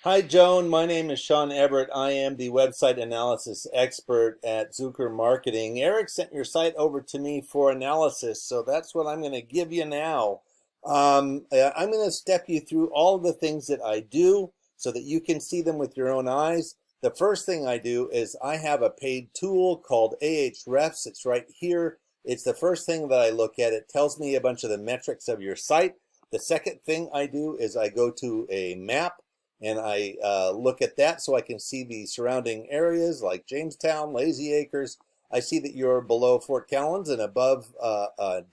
Hi, Joan. My name is Sean Everett. I am the website analysis expert at Zucker Marketing. Eric sent your site over to me for analysis, so that's what I'm going to give you now. I'm going to step you through all of the things that I do so that you can see them with your own eyes. The first thing I do is I have a paid tool called Ahrefs. It's right here. It's the first thing that I look at. It tells me a bunch of the metrics of your site. The second thing I do is I go to a map and I look at that so I can see the surrounding areas like Jamestown, Lazy Acres. I see that you're below Fort Collins and above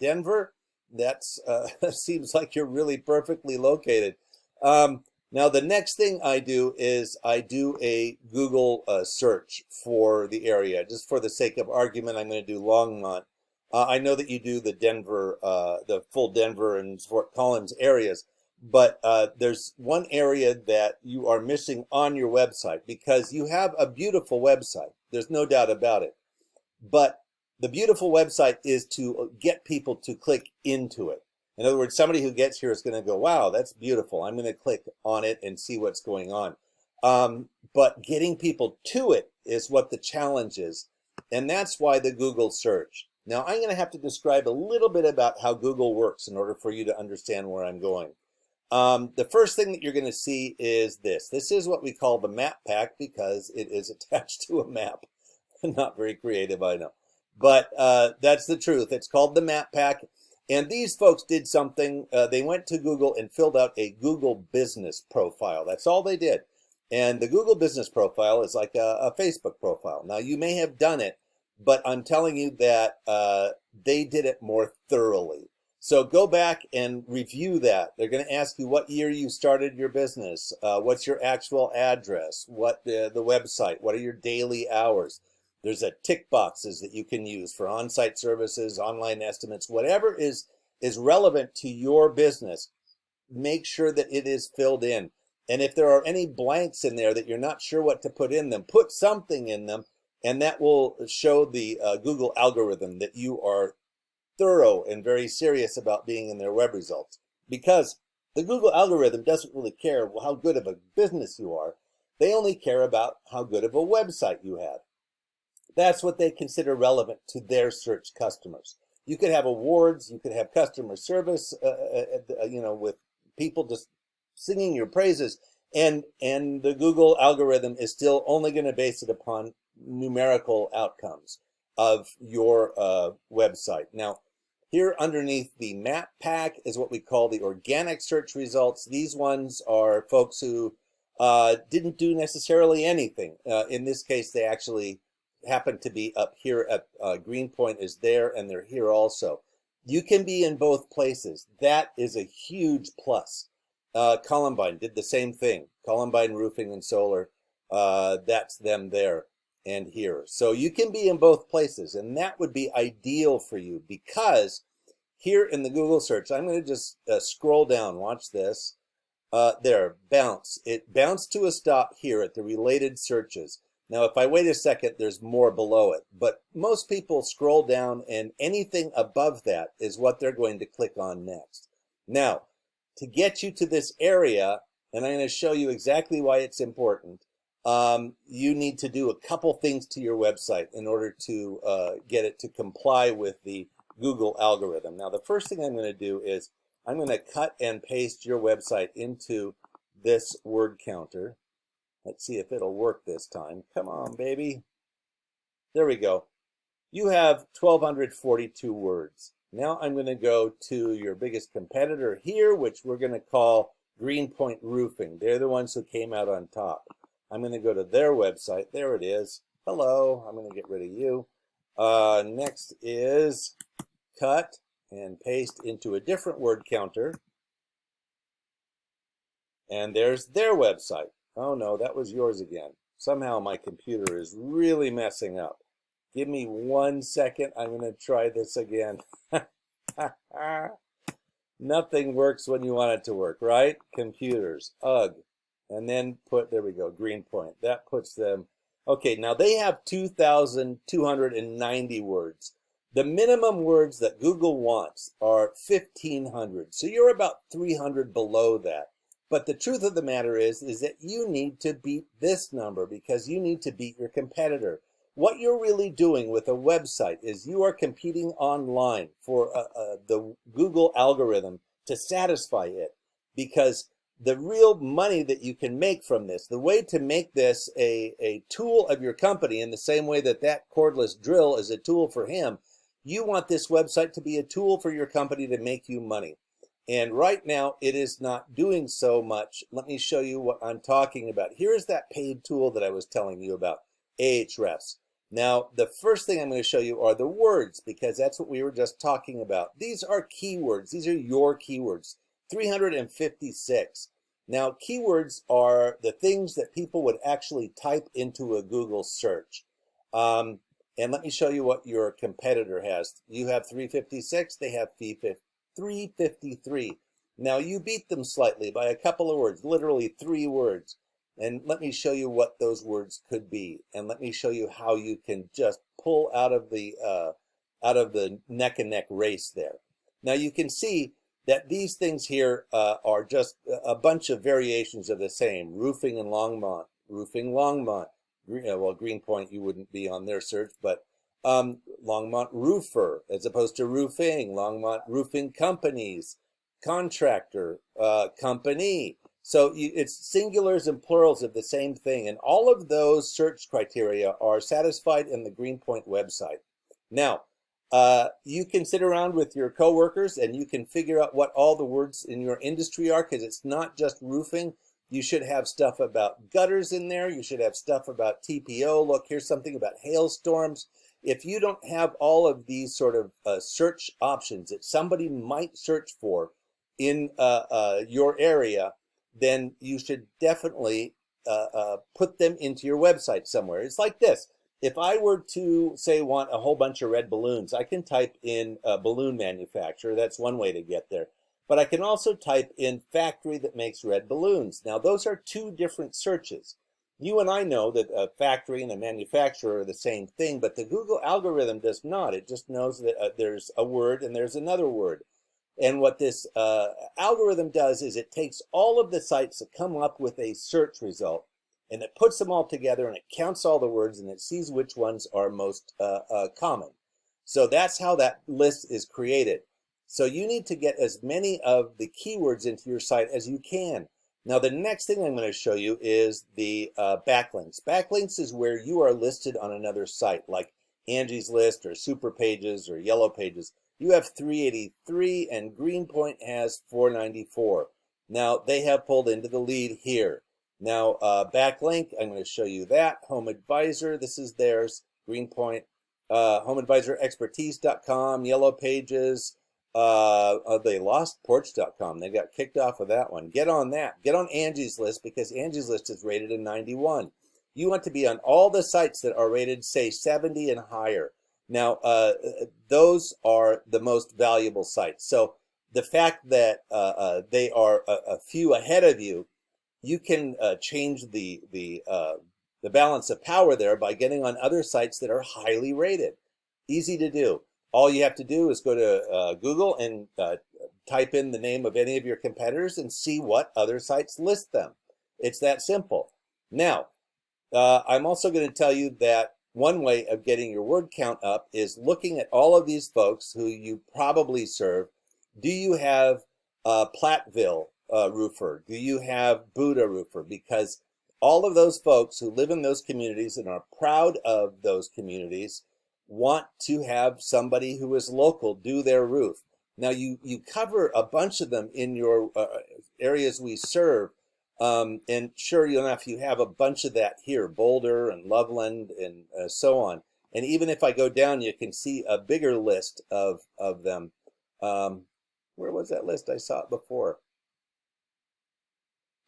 Denver. That seems like you're really perfectly located. Now, the next thing I do is I do a Google search for the area. Just for the sake of argument, I'm going to do Longmont. I know that you do the Denver, the full Denver and Fort Collins areas. But there's one area that you are missing on your website because you have a beautiful website. There's no doubt about it. But the beautiful website is to get people to click into it. In other words, somebody who gets here is going to go, wow, that's beautiful. I'm going to click on it and see what's going on. But getting people to it is what the challenge is. And that's why the Google search. Now, I'm going to have to describe a little bit about how Google works in order for you to understand where I'm going. The first thing that you're going to see is this. This is what we call the map pack because it is attached to a map. Not very creative, I know. But that's the truth. It's called the map pack. And these folks did something. They went to Google and filled out a Google business profile. That's all they did. And the Google business profile is like a Facebook profile. Now, you may have done it, but I'm telling you that they did it more thoroughly. So go back and review that. They're going to ask you what year you started your business, what's your actual address, what the website, what are your daily hours. There's a tick boxes that you can use for on-site services, online estimates, whatever is relevant to your business. Make sure that it is filled in. And if there are any blanks in there that you're not sure what to put in them, put something in them, and that will show the Google algorithm that you are thorough and very serious about being in their web results, because the Google algorithm doesn't really care how good of a business you are. They only care about how good of a website you have. That's what they consider relevant to their search customers. You could have awards, you could have customer service, with people just singing your praises, and the Google algorithm is still only going to base it upon numerical outcomes of your website. Now, here underneath the map pack is what we call the organic search results. These ones are folks who didn't do necessarily anything. In this case, they actually happen to be up here at Greenpoint is there, and they're here also. You can be in both places. That is a huge plus. Columbine did the same thing. Columbine Roofing and Solar, that's them there and here. So you can be in both places, and that would be ideal for you because here in the Google search, I'm going to just scroll down. Watch this. There, bounce. It bounced to a stop here at the related searches. Now, if I wait a second, there's more below it. But most people scroll down, and anything above that is what they're going to click on next. Now, to get you to this area, and I'm going to show you exactly why it's important, you need to do a couple things to your website in order to get it to comply with the Google algorithm. Now, the first thing I'm going to do is I'm going to cut and paste your website into this word counter. Let's see if it'll work this time. Come on, baby. There we go. You have 1,242 words. Now I'm going to go to your biggest competitor here, which we're going to call Greenpoint Roofing. They're the ones who came out on top. I'm going to go to their website. There it is. Hello. I'm going to get rid of you. Next is cut and paste into a different word counter. And there's their website. Oh no, that was yours again. Somehow my computer is really messing up. Give me 1 second. I'm going to try this again. Nothing works when you want it to work, right? Computers. Ugh. And then there we go, Greenpoint. That puts them, okay, now they have 2,290 words. The minimum words that Google wants are 1,500. So you're about 300 below that. But the truth of the matter is that you need to beat this number because you need to beat your competitor. What you're really doing with a website is you are competing online for the Google algorithm to satisfy it, because the real money that you can make from this, the way to make this a tool of your company in the same way that that cordless drill is a tool for him, you want this website to be a tool for your company to make you money. And right now it is not doing so much. Let me show you what I'm talking about. Here's that paid tool that I was telling you about, Ahrefs. Now, the first thing I'm going to show you are the words, because that's what we were just talking about. These are keywords. These are your keywords, 356. Now, keywords are the things that people would actually type into a Google search. And let me show you what your competitor has. You have 356, they have 353. Now, you beat them slightly by a couple of words, literally 3 words. And let me show you what those words could be. And let me show you how you can just pull out of the neck and neck race there. Now, you can see that these things here are just a bunch of variations of the same. Roofing in Longmont, roofing Longmont. Well, Greenpoint, you wouldn't be on their search, but Longmont roofer as opposed to roofing. Longmont roofing companies, contractor, company. So it's singulars and plurals of the same thing. And all of those search criteria are satisfied in the Greenpoint website. Now, you can sit around with your coworkers and you can figure out what all the words in your industry are, because it's not just roofing. You should have stuff about gutters in there. You should have stuff about TPO. Look, here's something about hailstorms. If you don't have all of these sort of search options that somebody might search for in your area, then you should definitely put them into your website somewhere. It's like this. If I were to, say, want a whole bunch of red balloons, I can type in balloon manufacturer. That's one way to get there. But I can also type in factory that makes red balloons. Now, those are 2 different searches. You and I know that a factory and a manufacturer are the same thing, but the Google algorithm does not. It just knows that there's a word and there's another word. And what this algorithm does is it takes all of the sites that come up with a search result, and it puts them all together, and it counts all the words, and it sees which ones are most common. So that's how that list is created. So you need to get as many of the keywords into your site as you can. Now, the next thing I'm going to show you is the backlinks. Backlinks is where you are listed on another site, like Angie's List or Super Pages or Yellow Pages. You have 383 and Greenpoint has 494. Now, they have pulled into the lead here. Now, backlink, I'm going to show you that. Home Advisor, this is theirs. Greenpoint, HomeAdvisorExpertise.com, Yellow Pages. They lost Porch.com. They got kicked off of that one. Get on that. Get on Angie's List, because Angie's List is rated a 91. You want to be on all the sites that are rated, say, 70 and higher. Now, those are the most valuable sites. So the fact that they are a few ahead of you, you can change the balance of power there by getting on other sites that are highly rated. Easy to do. All you have to do is go to Google and type in the name of any of your competitors and see what other sites list them. It's that simple. Now, I'm also going to tell you that one way of getting your word count up is looking at all of these folks who you probably serve. Do you have Platteville roofer? Do you have Buddha roofer? Because all of those folks who live in those communities and are proud of those communities want to have somebody who is local do their roof. Now, you cover a bunch of them in your areas we serve. And sure enough, you have a bunch of that here, Boulder and Loveland and so on. And even if I go down, you can see a bigger list of them. Where was that list? I saw it before.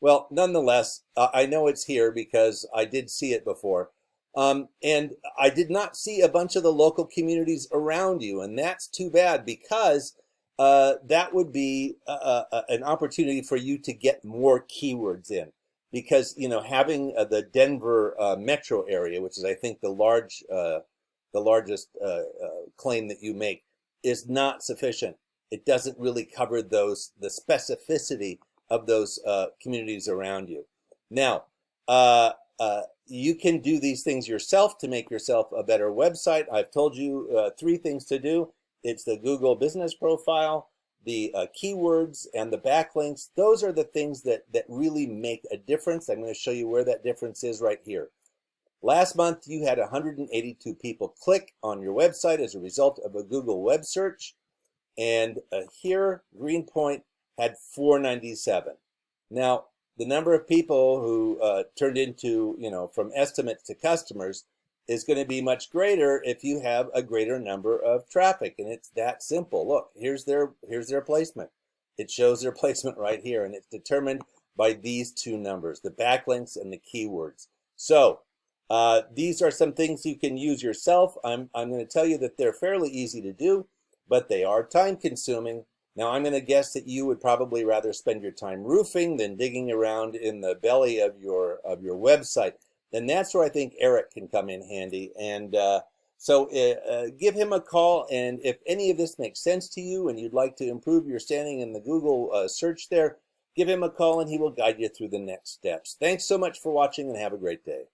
Well, nonetheless, I know it's here because I did see it before. And I did not see a bunch of the local communities around you. And that's too bad, because that would be an opportunity for you to get more keywords in, because having the Denver metro area, which is I think the largest claim that you make, is not sufficient. It doesn't really cover the specificity of those communities around you. Now, you can do these things yourself to make yourself a better website. I've told you 3 things to do. It's the Google Business Profile, the keywords, and the backlinks. Those are the things that really make a difference. I'm going to show you where that difference is right here. Last month, you had 182 people click on your website as a result of a Google web search. And here, Greenpoint had 497. Now, the number of people who turned into, from estimates to customers is going to be much greater if you have a greater number of traffic. And it's that simple. Look, here's their placement. It shows their placement right here, and it's determined by these 2 numbers, the backlinks and the keywords. So these are some things you can use yourself. I'm going to tell you that they're fairly easy to do, but they are time consuming. Now, I'm going to guess that you would probably rather spend your time roofing than digging around in the belly of your website. And that's where I think Eric can come in handy. And so give him a call. And if any of this makes sense to you and you'd like to improve your standing in the Google search there, give him a call and he will guide you through the next steps. Thanks so much for watching and have a great day.